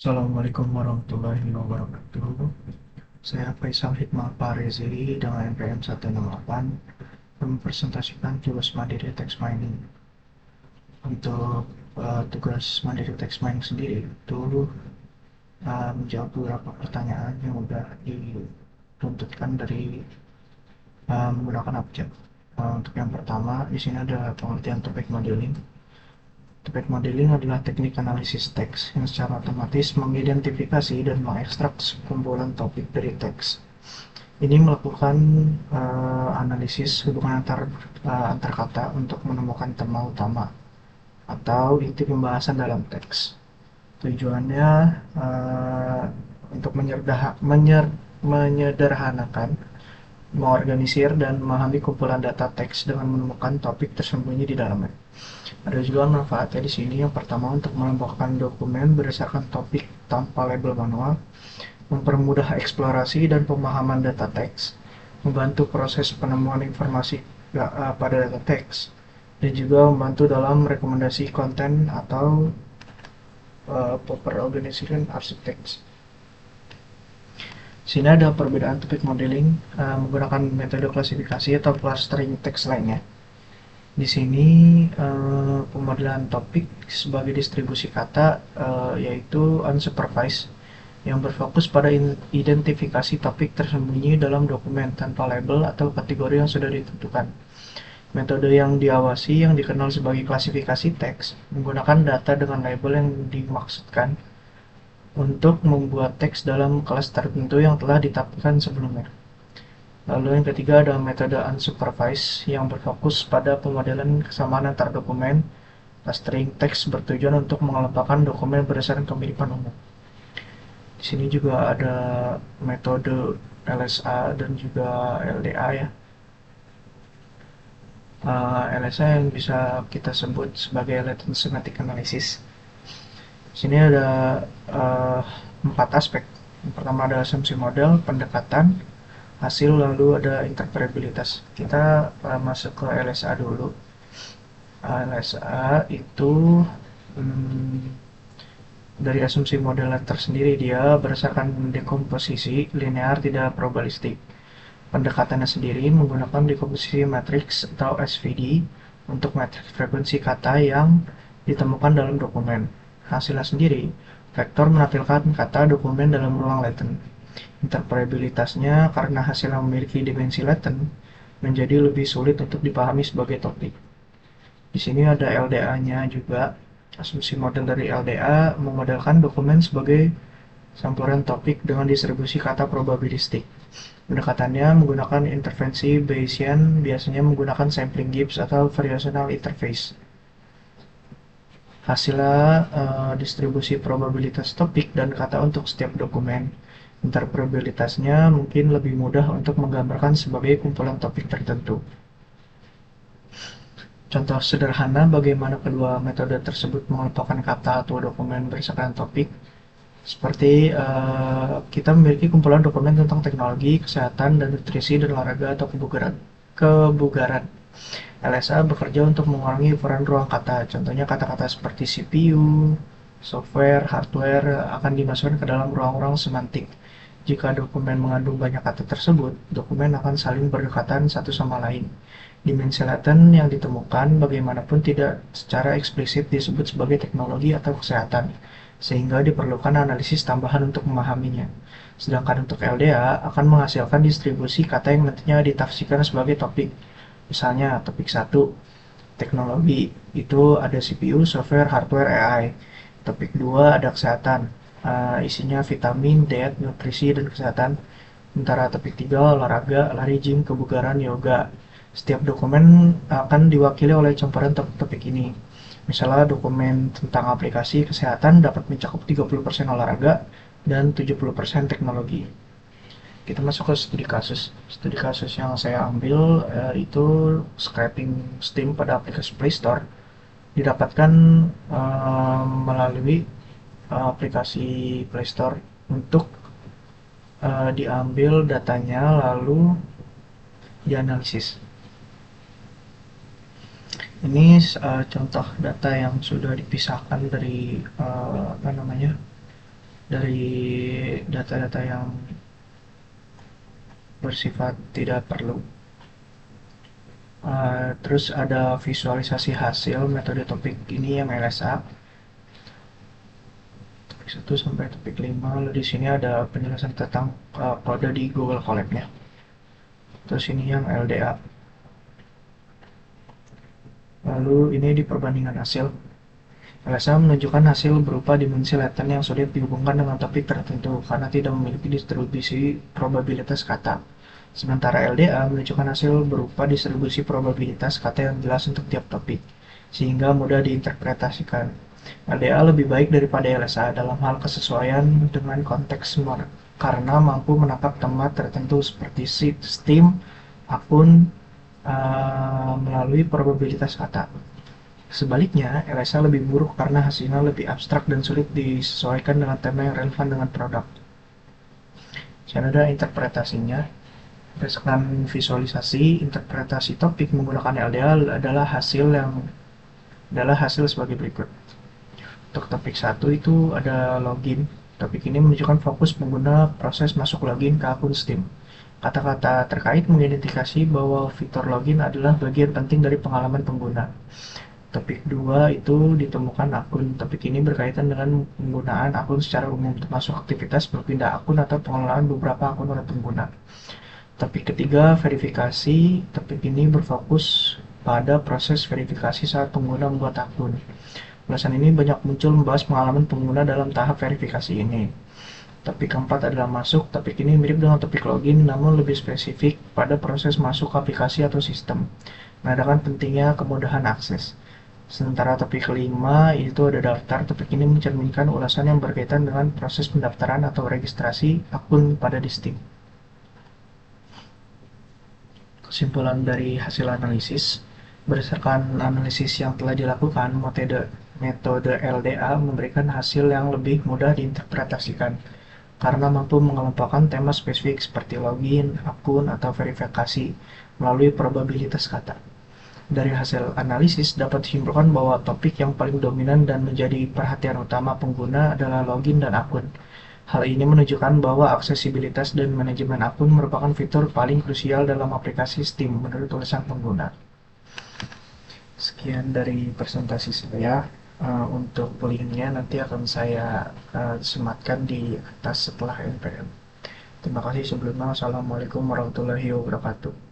Assalamualaikum warahmatullahi wabarakatuh. Saya Faisal Hikmal Parezi dengan NPM 168 mempresentasikan tugas mandiri text mining. Untuk tugas mandiri text mining sendiri itu menjawab beberapa pertanyaan yang sudah dituntutkan dari menggunakan abjad. Untuk yang pertama, di sini ada pengertian topic modeling. Topic modeling adalah teknik analisis teks yang secara otomatis mengidentifikasi dan mengekstrak sekumpulan topik dari teks. Ini melakukan analisis hubungan antar kata untuk menemukan tema utama atau inti pembahasan dalam teks. Tujuannya untuk menyederhanakan, mengorganisir, dan memahami kumpulan data teks dengan menemukan topik tersembunyi di dalamnya. Ada juga manfaatnya di sini. Yang pertama, untuk menambahkan dokumen berdasarkan topik tanpa label manual, mempermudah eksplorasi dan pemahaman data teks, membantu proses penemuan informasi pada data teks, dan juga membantu dalam rekomendasi konten atau proper organization arsip teks. Sini ada perbedaan topik modeling menggunakan metode klasifikasi atau clustering teks lainnya. Di sini pemodelan topik sebagai distribusi kata yaitu unsupervised yang berfokus pada identifikasi topik tersembunyi dalam dokumen tanpa label atau kategori yang sudah ditentukan. Metode yang diawasi yang dikenal sebagai klasifikasi teks menggunakan data dengan label yang dimaksudkan untuk membuat teks dalam kelas tertentu yang telah ditetapkan sebelumnya. Lalu yang ketiga ada metode unsupervised yang berfokus pada pemodelan kesamaan antar dokumen. Clustering teks bertujuan untuk mengelompokkan dokumen berdasarkan kemiripan umum. Di sini juga ada metode LSA dan juga LDA ya. LSA yang bisa kita sebut sebagai latent semantic analysis. Di sini ada 4 aspek. Yang pertama ada asumsi model, pendekatan, hasil, lalu ada interpretabilitas. Kita masuk ke LSA dulu. LSA itu dari asumsi model tersendiri, dia berdasarkan dekomposisi linear tidak probabilistik. Pendekatannya sendiri menggunakan dekomposisi matriks atau SVD untuk matriks frekuensi kata yang ditemukan dalam dokumen. Hasilnya sendiri, vektor menampilkan kata dokumen dalam ruang latent. Interpretabilitasnya karena hasilnya memiliki dimensi latent, menjadi lebih sulit untuk dipahami sebagai topik. Di sini ada LDA-nya juga. Asumsi model dari LDA memodelkan dokumen sebagai campuran topik dengan distribusi kata probabilistik. Pendekatannya menggunakan intervensi Bayesian, biasanya menggunakan sampling Gibbs atau variational interface. Hasilnya distribusi probabilitas topik dan kata untuk setiap dokumen. Interpretabilitasnya mungkin lebih mudah untuk menggambarkan sebagai kumpulan topik tertentu. Contoh sederhana bagaimana kedua metode tersebut mengelompokkan kata atau dokumen berdasarkan topik. Seperti kita memiliki kumpulan dokumen tentang teknologi, kesehatan, dan nutrisi, dan olahraga atau kebugaran. LSA bekerja untuk mengurangi ukuran ruang kata. Contohnya kata-kata seperti CPU, software, hardware akan dimasukkan ke dalam ruang-ruang semantik. Jika dokumen mengandung banyak kata tersebut, dokumen akan saling berdekatan satu sama lain. Dimensi laten yang ditemukan bagaimanapun tidak secara eksplisit disebut sebagai teknologi atau kesehatan, sehingga diperlukan analisis tambahan untuk memahaminya. Sedangkan untuk LDA akan menghasilkan distribusi kata yang nantinya ditafsirkan sebagai topik. Misalnya topik 1, teknologi, itu ada CPU, software, hardware, AI. Topik 2 ada kesehatan, isinya vitamin, diet, nutrisi, dan kesehatan. Sementara topik 3 olahraga, lari, gym, kebugaran, yoga. Setiap dokumen akan diwakili oleh campuran topik-topik ini. Misalnya dokumen tentang aplikasi kesehatan dapat mencakup 30% olahraga dan 70% teknologi. Kita masuk ke studi kasus. Studi kasus yang saya ambil itu scraping Steam pada aplikasi Play Store didapatkan melalui aplikasi Play Store untuk diambil datanya lalu dianalisis. Ini contoh data yang sudah dipisahkan dari dari data-data yang bersifat tidak perlu. Terus ada visualisasi hasil metode topik ini yang LSA topik 1 sampai topik 5. Lalu di sini ada penjelasan tentang kode di Google Colab-nya. Terus ini yang LDA. Lalu ini di perbandingan hasil. LSA menunjukkan hasil berupa dimensi laten yang sulit dihubungkan dengan topik tertentu karena tidak memiliki distribusi probabilitas kata. Sementara LDA menunjukkan hasil berupa distribusi probabilitas kata yang jelas untuk tiap topik, sehingga mudah diinterpretasikan. LDA lebih baik daripada LSA dalam hal kesesuaian dengan konteks karena mampu menangkap tema tertentu seperti STEAM, akun, melalui probabilitas kata. Sebaliknya, LSA lebih buruk karena hasilnya lebih abstrak dan sulit disesuaikan dengan tema yang relevan dengan produk. Jadi ada interpretasinya. Berdasarkan visualisasi, interpretasi topik menggunakan LDA adalah hasil sebagai berikut. Untuk topik 1 itu ada login. Topik ini menunjukkan fokus pengguna proses masuk login ke akun Steam. Kata-kata terkait mengidentifikasi bahwa fitur login adalah bagian penting dari pengalaman pengguna. Topik 2 itu ditemukan akun. Topik ini berkaitan dengan penggunaan akun secara umum, termasuk aktivitas berpindah akun atau pengelolaan beberapa akun oleh pengguna. Topik ketiga, verifikasi. Topik ini berfokus pada proses verifikasi saat pengguna membuat akun. Ulasan ini banyak muncul membahas pengalaman pengguna dalam tahap verifikasi ini. Topik keempat adalah masuk. Topik ini mirip dengan topik login, namun lebih spesifik pada proses masuk ke aplikasi atau sistem, menandakan pentingnya kemudahan akses. Sementara topik kelima itu ada daftar. Topik ini mencerminkan ulasan yang berkaitan dengan proses pendaftaran atau registrasi akun pada Steam. Kesimpulan dari hasil analisis, berdasarkan analisis yang telah dilakukan, metode LDA memberikan hasil yang lebih mudah diinterpretasikan karena mampu mengelompokkan tema spesifik seperti login, akun, atau verifikasi melalui probabilitas kata. Dari hasil analisis dapat disimpulkan bahwa topik yang paling dominan dan menjadi perhatian utama pengguna adalah login dan akun. Hal ini menunjukkan bahwa aksesibilitas dan manajemen akun merupakan fitur paling krusial dalam aplikasi Steam menurut tulisan pengguna. Sekian dari presentasi saya. Untuk linknya nanti akan saya sematkan di atas setelah NPM. Terima kasih sebelumnya. Wassalamualaikum warahmatullahi wabarakatuh.